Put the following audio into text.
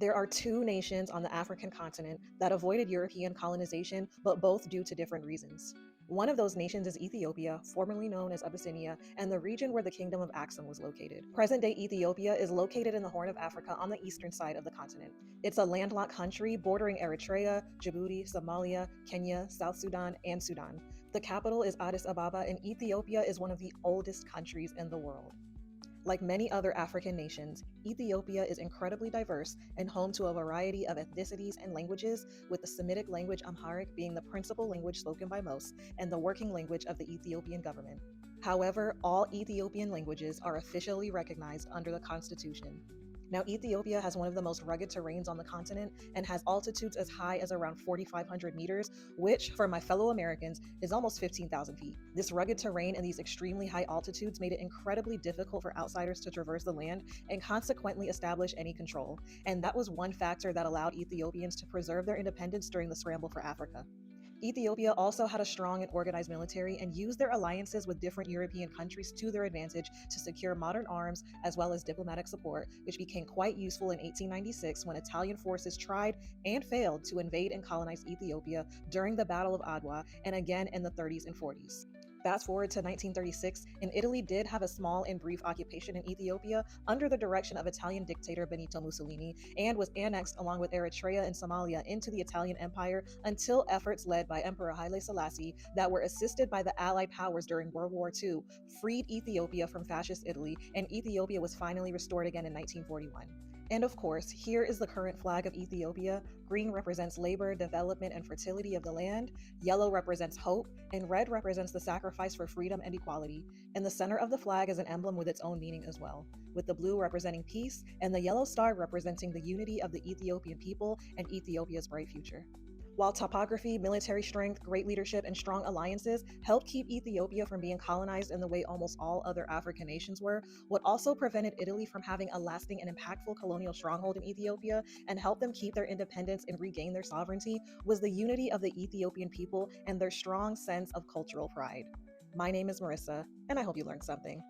There are two nations on the African continent that avoided European colonization, but both due to different reasons. One of those nations is Ethiopia, formerly known as Abyssinia, and the region where the Kingdom of Axum was located. Present-day Ethiopia is located in the Horn of Africa on the eastern side of the continent. It's a landlocked country bordering Eritrea, Djibouti, Somalia, Kenya, South Sudan, and Sudan. The capital is Addis Ababa, and Ethiopia is one of the oldest countries in the world. Like many other African nations, Ethiopia is incredibly diverse and home to a variety of ethnicities and languages, with the Semitic language Amharic being the principal language spoken by most and the working language of the Ethiopian government. However, all Ethiopian languages are officially recognized under the constitution. Now, Ethiopia has one of the most rugged terrains on the continent and has altitudes as high as around 4,500 meters, which, for my fellow Americans, is almost 15,000 feet. This rugged terrain and these extremely high altitudes made it incredibly difficult for outsiders to traverse the land and consequently establish any control. And that was one factor that allowed Ethiopians to preserve their independence during the scramble for Africa. Ethiopia also had a strong and organized military and used their alliances with different European countries to their advantage to secure modern arms as well as diplomatic support, which became quite useful in 1896 when Italian forces tried and failed to invade and colonize Ethiopia during the Battle of Adwa and again in the 30s and 40s. Fast forward to 1936, and Italy did have a small and brief occupation in Ethiopia under the direction of Italian dictator Benito Mussolini, and was annexed along with Eritrea and Somalia into the Italian Empire until efforts led by Emperor Haile Selassie that were assisted by the Allied powers during World War II freed Ethiopia from fascist Italy, and Ethiopia was finally restored again in 1941. And of course, here is the current flag of Ethiopia. Green represents labor, development, and fertility of the land. Yellow represents hope, and red represents the sacrifice for freedom and equality. In the center of the flag is an emblem with its own meaning as well, with the blue representing peace and the yellow star representing the unity of the Ethiopian people and Ethiopia's bright future. While topography, military strength, great leadership, and strong alliances helped keep Ethiopia from being colonized in the way almost all other African nations were, what also prevented Italy from having a lasting and impactful colonial stronghold in Ethiopia and helped them keep their independence and regain their sovereignty was the unity of the Ethiopian people and their strong sense of cultural pride. My name is Marissa, and I hope you learned something.